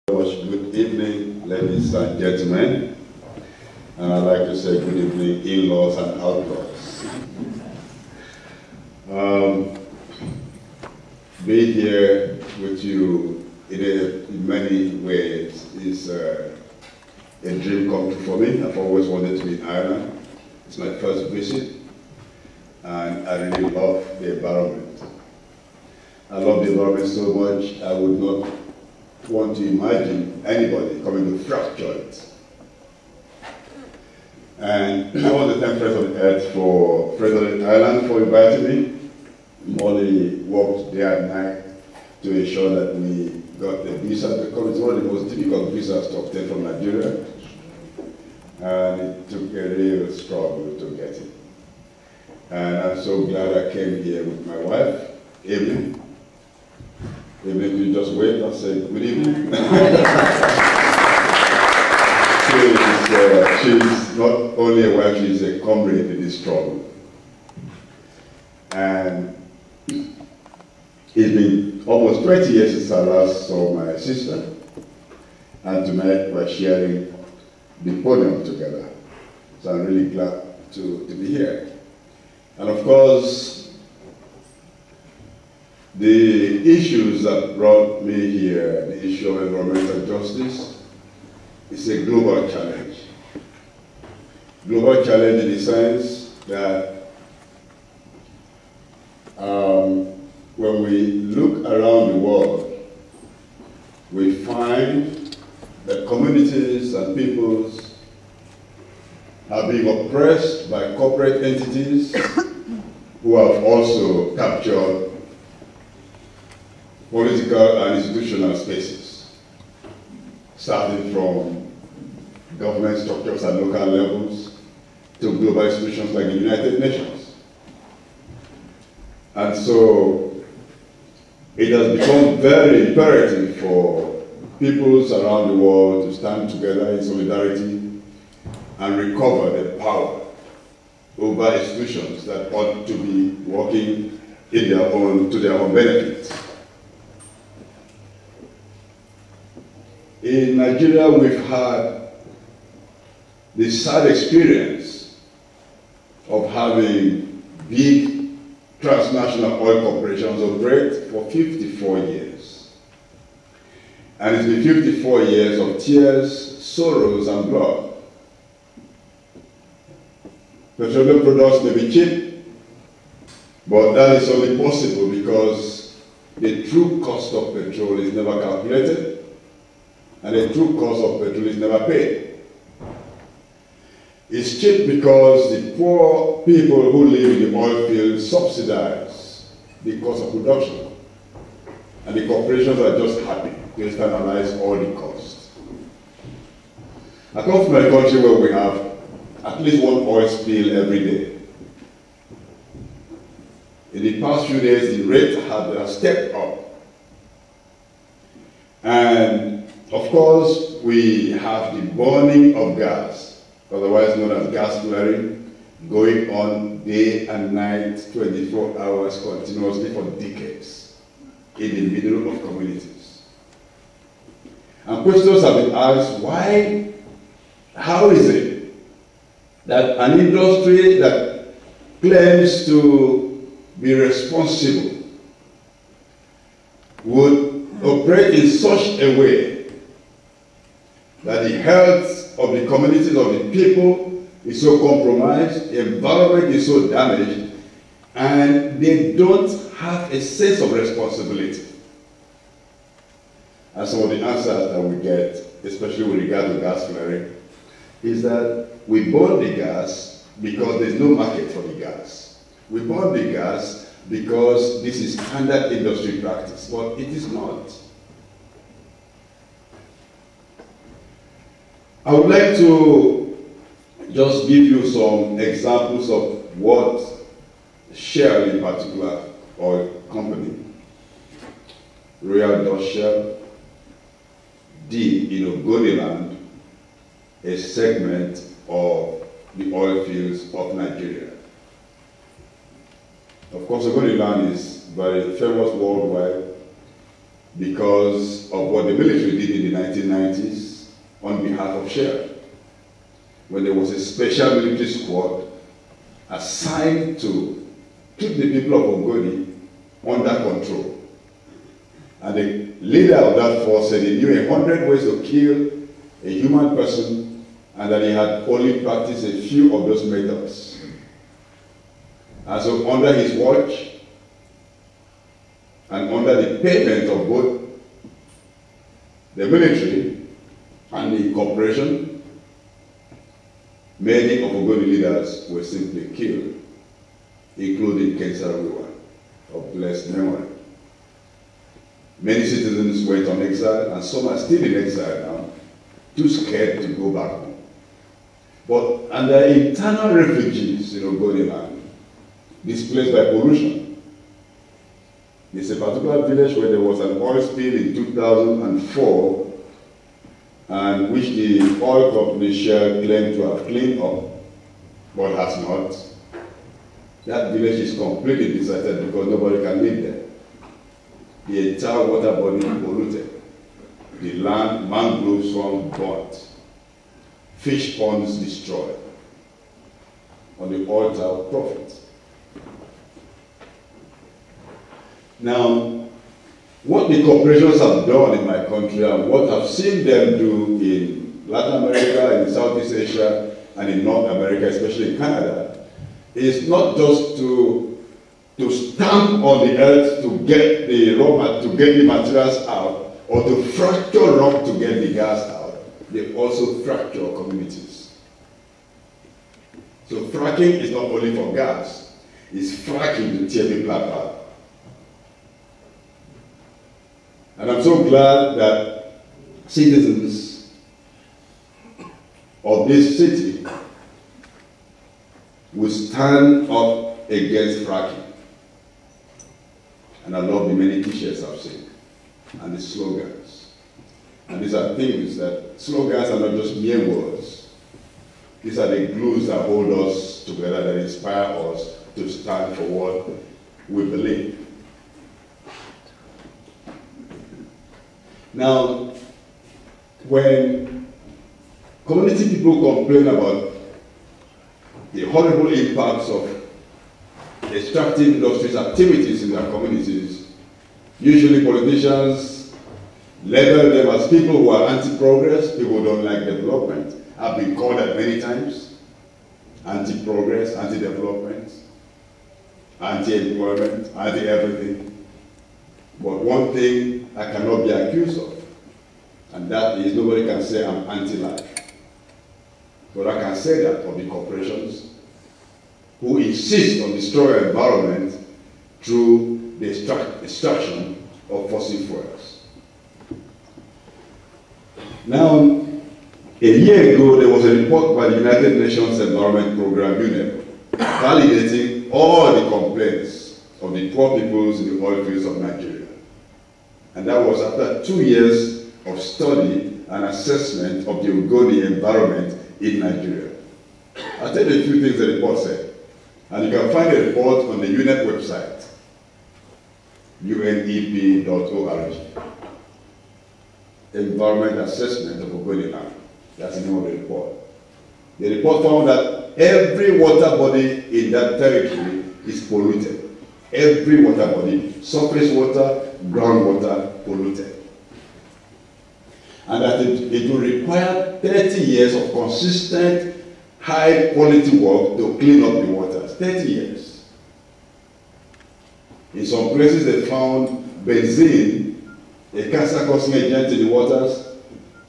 Good evening, ladies and gentlemen, and I'd like to say good evening, in-laws and outlaws. Being here with you in many ways is a dream come true for me. I've always wanted to be in Ireland. It's my first visit, and I really love the environment. I love the environment so much, I would not want to imagine anybody coming to fracture it. And I want to thank President Earth for President Ireland for inviting me. Molly worked day and night to ensure that we got the visa to come. It's one of the most difficult visas to obtain from Nigeria, and it took a real struggle to get it. And I'm so glad I came here with my wife, Evelyn. Evelyn, you just wait and say good evening. She's not only a wife, she's a comrade in this struggle. And it's been almost 20 years since I last saw my sister, and tonight we're sharing the podium together. So I'm really glad to be here. And of course, the issues that brought me here, the issue of environmental justice, is a global challenge. Global challenge in the sense that when we look around the world, we find that communities and peoples are being oppressed by corporate entities who have also captured political and institutional spaces, starting from government structures at local levels to global institutions like the United Nations. And so it has become very imperative for peoples around the world to stand together in solidarity and recover the power over institutions that ought to be working to their own benefit. In Nigeria, we've had the sad experience of having big transnational oil corporations operate for 54 years. And it's been 54 years of tears, sorrows, and blood. Petroleum products may be cheap, but that is only possible because the true cost of petrol is never calculated, and the true cost of petrol is never paid. It's cheap because the poor people who live in the oil fields subsidize the cost of production, and the corporations are just happy to externalize all the costs. I come from a country where we have at least one oil spill every day. In the past few days, the rate has stepped up. And of course, we have the burning of gas, otherwise known as gas flaring, going on day and night, 24 hours continuously for decades in the middle of communities. And questions have been asked, why, how is it that an industry that claims to be responsible would operate in such a way that the health of the communities, of the people, is so compromised, the environment is so damaged, and they don't have a sense of responsibility? And some of the answers that we get, especially with regard to gas flaring, is that we burn the gas because there's no market for the gas. We burn the gas because this is standard industry practice, but it is not. I would like to just give you some examples of what Shell, in particular, oil company, Royal Dutch Shell, did in Ogoniland, a segment of the oil fields of Nigeria. Of course, Ogoniland is very famous worldwide because of what the military did in the 1990s on behalf of Shell, when there was a special military squad assigned to keep the people of Ogoni under control. And the leader of that force said he knew 100 ways to kill a human person, and that he had only practiced a few of those methods. And so under his watch, and under the payment of both the military and the corporation, many of Ogoni leaders were simply killed, including Ken Saro-Wiwa of blessed memory. Many citizens went on exile, and some are still in exile now, too scared to go back home. And there are internal refugees in Ogoniland, displaced by pollution. There's a particular village where there was an oil spill in 2004, and which the oil company Shell claimed to have cleaned up, but has not. That village is completely deserted because nobody can live there. The entire water body polluted. The land, mangrove swamp burnt. Fish ponds destroyed on the altar of profit. Now, what the corporations have done in my country and what I've seen them do in Latin America, in Southeast Asia, and in North America, especially in Canada, is not just to stamp on the earth to get the materials out, or to fracture rock to get the gas out. They also fracture communities. So fracking is not only for gas, it's fracking to tear people apart. And I'm so glad that citizens of this city will stand up against fracking. And I love the many t-shirts I've seen, and the slogans. And these are things that, slogans are not just mere words. These are the glues that hold us together, that inspire us to stand for what we believe. Now, when community people complain about the horrible impacts of extractive industries' activities in their communities, usually politicians label them as people who are anti-progress, people who don't like development. I've been called that many times. Anti-progress, anti-development, anti-employment, anti-everything. But one thing I cannot be accused of, and that is nobody can say I'm anti-life. But I can say that of the corporations who insist on destroying the environment through the extraction of fossil fuels. Now, a year ago, there was a report by the United Nations Environment Program, Nnimmo, validating all the complaints of the poor peoples in the oil fields of Nigeria. And that was after 2 years of study and assessment of the Ogoni environment in Nigeria. I'll tell you a few things the report said. And you can find the report on the UNEP website, unep.org. Environment Assessment of Ogoniland. That's the name of the report. The report found that every water body in that territory is polluted. Every water body, surface water, groundwater, polluted. And that it will require 30 years of consistent, high quality work to clean up the waters. 30 years. In some places they found benzene, a cancer-causing agent in the waters,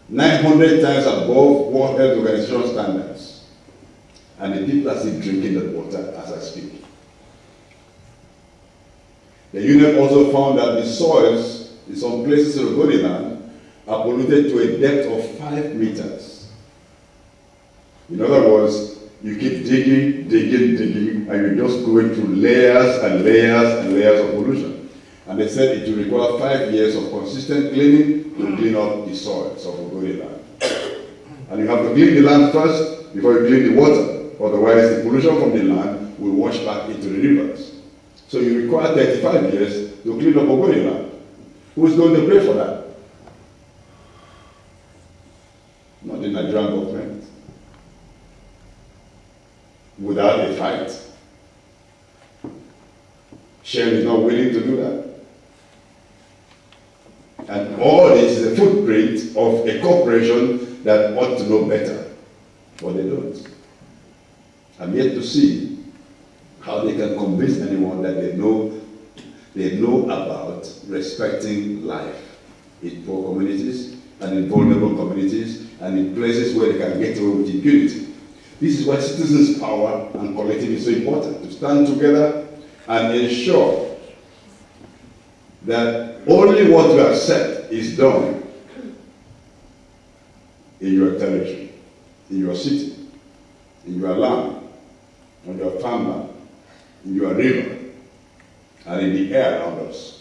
900 times above World Health Organization standards. And the people are still drinking that water as I speak. The UNEP also found that the soils in some places in Ogoniland are polluted to a depth of 5 meters. In other words, you keep digging, and you're just going through layers and layers and layers of pollution. And they said it will require 5 years of consistent cleaning to clean up the soils of Ogoniland. And you have to clean the land first before you clean the water. Otherwise, the pollution from the land will wash back into the rivers. So you require 35 years to clean up Ogoniland. Who's going to pay for that? Not the Nigerian government. Without a fight. Shell is not willing to do that. And all this is a footprint of a corporation that ought to know better, but they don't. I'm yet to see how they can convince anyone that they know about respecting life in poor communities and in vulnerable communities and in places where they can get away with impunity. This is why citizens' power and collective is so important, to stand together and ensure that only what you have said is done in your territory, in your city, in your land, on your farmland, in your river, and in the air around us.